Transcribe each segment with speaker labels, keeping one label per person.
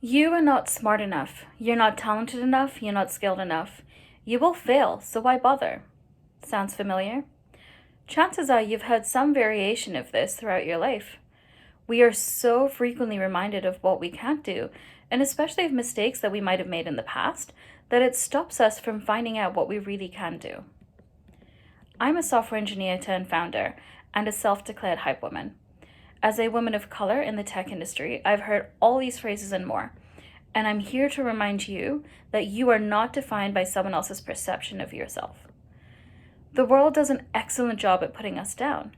Speaker 1: You are not smart enough. You're not talented enough. You're not skilled enough. You will fail, so why bother? Sounds familiar? Chances are you've heard some variation of this throughout your life. We are so frequently reminded of what we can't do, and especially of mistakes that we might have made in the past, that it stops us from finding out what we really can do. I'm a software engineer turned founder and a self-declared hype woman. As a woman of color in the tech industry, I've heard all these phrases and more, and I'm here to remind you that you are not defined by someone else's perception of yourself. The world does an excellent job at putting us down.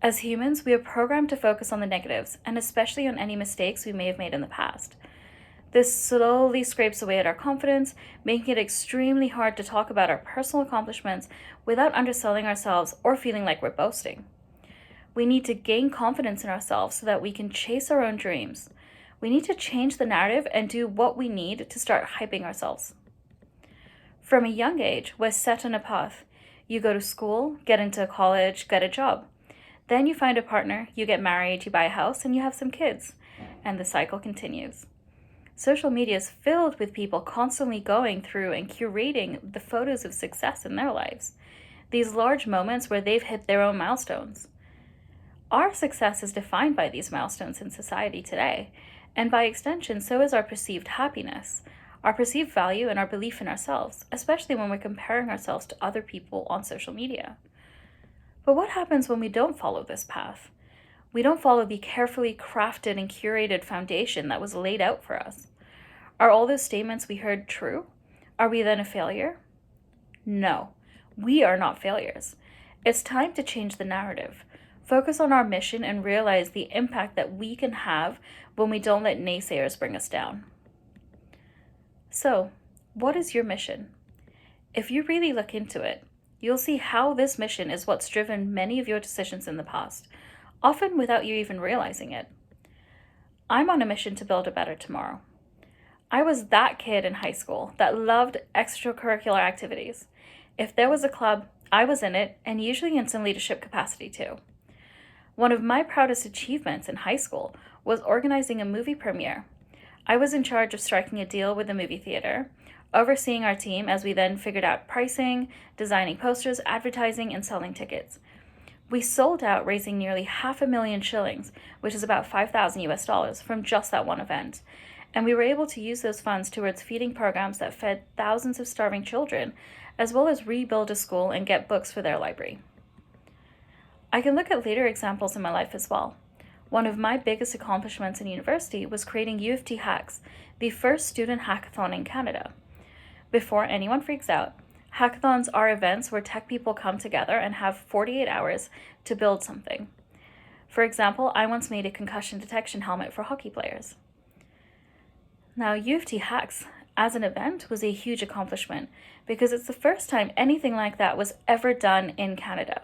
Speaker 1: As humans, we are programmed to focus on the negatives, and especially on any mistakes we may have made in the past. This slowly scrapes away at our confidence, making it extremely hard to talk about our personal accomplishments without underselling ourselves or feeling like we're boasting. We need to gain confidence in ourselves so that we can chase our own dreams. We need to change the narrative and do what we need to start hyping ourselves. From a young age, we're set on a path. You go to school, get into college, get a job. Then you find a partner, you get married, you buy a house, and you have some kids. And the cycle continues. Social media is filled with people constantly going through and curating the photos of success in their lives. These large moments where they've hit their own milestones. Our success is defined by these milestones in society today, and by extension, so is our perceived happiness, our perceived value, and our belief in ourselves, especially when we're comparing ourselves to other people on social media. But what happens when we don't follow this path? We don't follow the carefully crafted and curated foundation that was laid out for us. Are all those statements we heard true? Are we then a failure? No, we are not failures. It's time to change the narrative. Focus on our mission and realize the impact that we can have when we don't let naysayers bring us down. So, what is your mission? If you really look into it, you'll see how this mission is what's driven many of your decisions in the past, often without you even realizing it. I'm on a mission to build a better tomorrow. I was that kid in high school that loved extracurricular activities. If there was a club, I was in it, and usually in some leadership capacity too. One of my proudest achievements in high school was organizing a movie premiere. I was in charge of striking a deal with the movie theater, overseeing our team as we then figured out pricing, designing posters, advertising, and selling tickets. We sold out, raising nearly 500,000 shillings, which is about 5,000 US dollars, from just that one event. And we were able to use those funds towards feeding programs that fed thousands of starving children, as well as rebuild a school and get books for their library. I can look at later examples in my life as well. One of my biggest accomplishments in university was creating U of T Hacks, the first student hackathon in Canada. Before anyone freaks out, hackathons are events where tech people come together and have 48 hours to build something. For example, I once made a concussion detection helmet for hockey players. Now, U of T Hacks as an event was a huge accomplishment because it's the first time anything like that was ever done in Canada.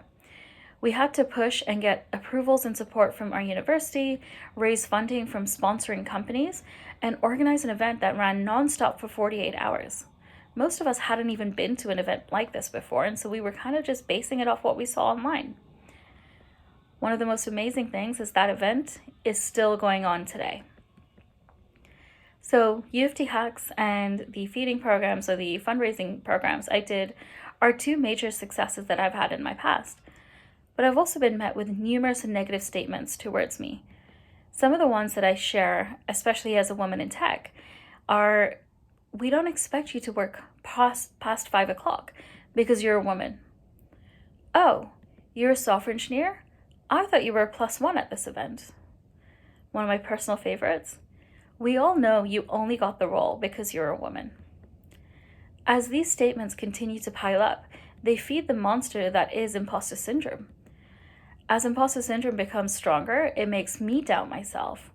Speaker 1: We had to push and get approvals and support from our university, raise funding from sponsoring companies, and organize an event that ran nonstop for 48 hours. Most of us hadn't even been to an event like this before, and so we were kind of just basing it off what we saw online. One of the most amazing things is that event is still going on today. So U of T Hacks and the feeding programs or the fundraising programs I did are two major successes that I've had in my past. But I've also been met with numerous negative statements towards me. Some of the ones that I share, especially as a woman in tech, are, we don't expect you to work past 5 o'clock because you're a woman. Oh, you're a software engineer? I thought you were a +1 at this event. One of my personal favorites, we all know you only got the role because you're a woman. As these statements continue to pile up, they feed the monster that is imposter syndrome. As imposter syndrome becomes stronger, it makes me doubt myself.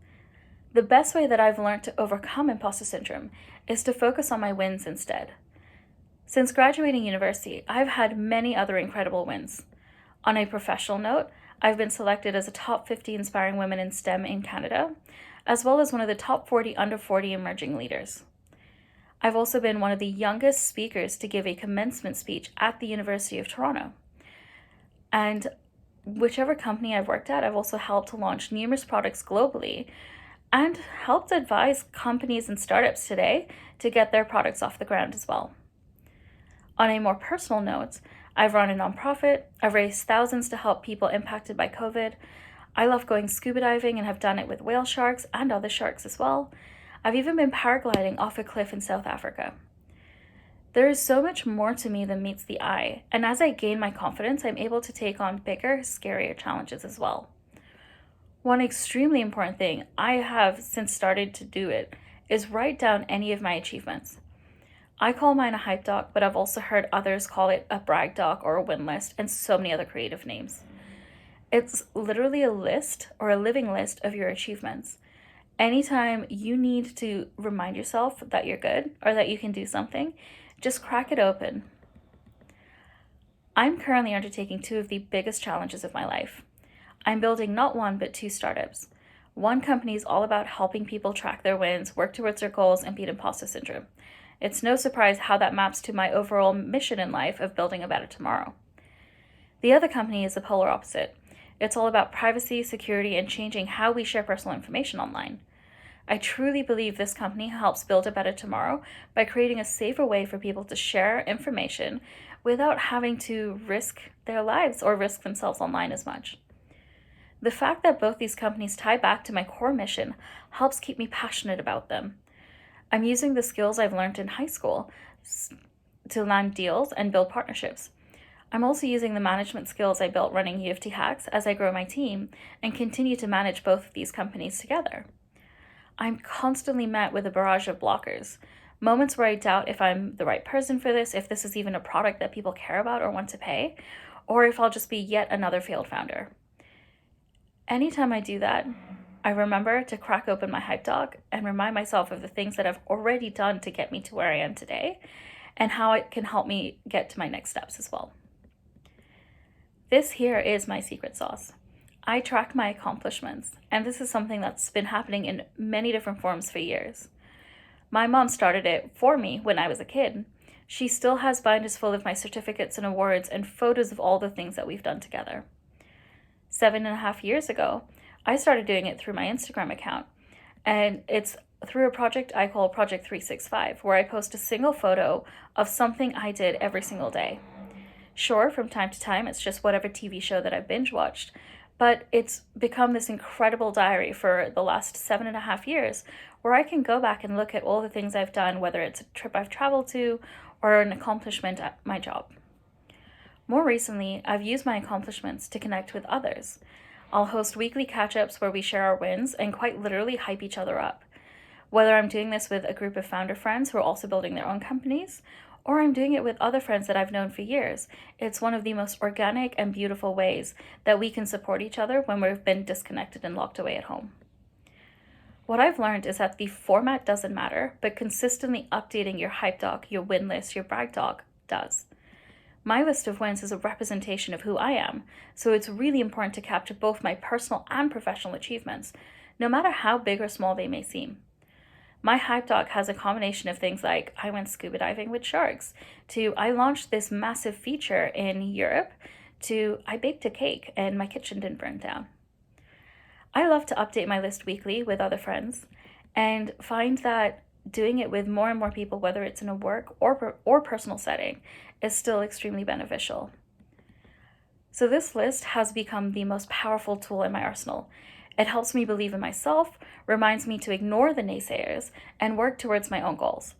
Speaker 1: The best way that I've learned to overcome imposter syndrome is to focus on my wins instead. Since graduating university, I've had many other incredible wins. On a professional note, I've been selected as a top 50 inspiring women in STEM in Canada, as well as one of the top 40 under 40 emerging leaders. I've also been one of the youngest speakers to give a commencement speech at the University of Toronto. And whichever company I've worked at, I've also helped to launch numerous products globally and helped advise companies and startups today to get their products off the ground as well. On a more personal note, I've run a nonprofit, I've raised thousands to help people impacted by COVID. I love going scuba diving and have done it with whale sharks and other sharks as well. I've even been paragliding off a cliff in South Africa. There is so much more to me than meets the eye, and as I gain my confidence, I'm able to take on bigger, scarier challenges as well. One extremely important thing I have since started to do it is write down any of my achievements. I call mine a hype doc, but I've also heard others call it a brag doc or a win list and so many other creative names. It's literally a list or a living list of your achievements. Anytime you need to remind yourself that you're good or that you can do something, just crack it open. I'm currently undertaking two of the biggest challenges of my life. I'm building not one, but two startups. One company is all about helping people track their wins, work towards their goals, and beat imposter syndrome. It's no surprise how that maps to my overall mission in life of building a better tomorrow. The other company is the polar opposite. It's all about privacy, security, and changing how we share personal information online. I truly believe this company helps build a better tomorrow by creating a safer way for people to share information without having to risk their lives or risk themselves online as much. The fact that both these companies tie back to my core mission helps keep me passionate about them. I'm using the skills I've learned in high school to land deals and build partnerships. I'm also using the management skills I built running U of T Hacks as I grow my team and continue to manage both of these companies together. I'm constantly met with a barrage of blockers, moments where I doubt if I'm the right person for this, if this is even a product that people care about or want to pay, or if I'll just be yet another failed founder. Anytime I do that, I remember to crack open my hype doc and remind myself of the things that I've already done to get me to where I am today and how it can help me get to my next steps as well. This here is my secret sauce. I track my accomplishments, and this is something that's been happening in many different forms for years. My mom started it for me when I was a kid. She still has binders full of my certificates and awards and photos of all the things that we've done together. 7.5 years ago, I started doing it through my Instagram account, and it's through a project I call Project 365, where I post a single photo of something I did every single day. Sure, from time to time, it's just whatever TV show that I've binge watched, but it's become this incredible diary for the last 7.5 years, where I can go back and look at all the things I've done, whether it's a trip I've traveled to or an accomplishment at my job. More recently, I've used my accomplishments to connect with others. I'll host weekly catch-ups where we share our wins and quite literally hype each other up. Whether I'm doing this with a group of founder friends who are also building their own companies, or I'm doing it with other friends that I've known for years, it's one of the most organic and beautiful ways that we can support each other when we've been disconnected and locked away at home. What I've learned is that the format doesn't matter, but consistently updating your hype doc, your win list, your brag doc does. My list of wins is a representation of who I am, so it's really important to capture both my personal and professional achievements, no matter how big or small they may seem. My hype doc has a combination of things like I went scuba diving with sharks, to I launched this massive feature in Europe, to I baked a cake and my kitchen didn't burn down. I love to update my list weekly with other friends and find that doing it with more and more people, whether it's in a work or personal setting, is still extremely beneficial. So this list has become the most powerful tool in my arsenal. It helps me believe in myself, reminds me to ignore the naysayers, and work towards my own goals.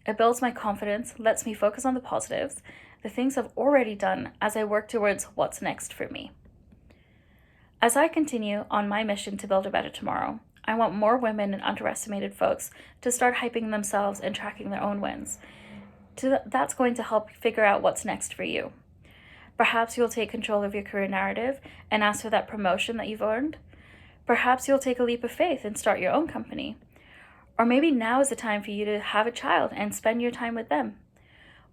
Speaker 1: It builds my confidence, lets me focus on the positives, the things I've already done as I work towards what's next for me. As I continue on my mission to build a better tomorrow, I want more women and underestimated folks to start hyping themselves and tracking their own wins. That's going to help figure out what's next for you. Perhaps you'll take control of your career narrative and ask for that promotion that you've earned. Perhaps you'll take a leap of faith and start your own company. Or maybe now is the time for you to have a child and spend your time with them.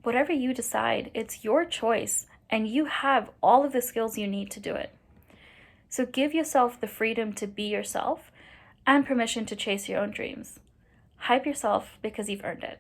Speaker 1: Whatever you decide, it's your choice, and you have all of the skills you need to do it. So give yourself the freedom to be yourself and permission to chase your own dreams. Hype yourself because you've earned it.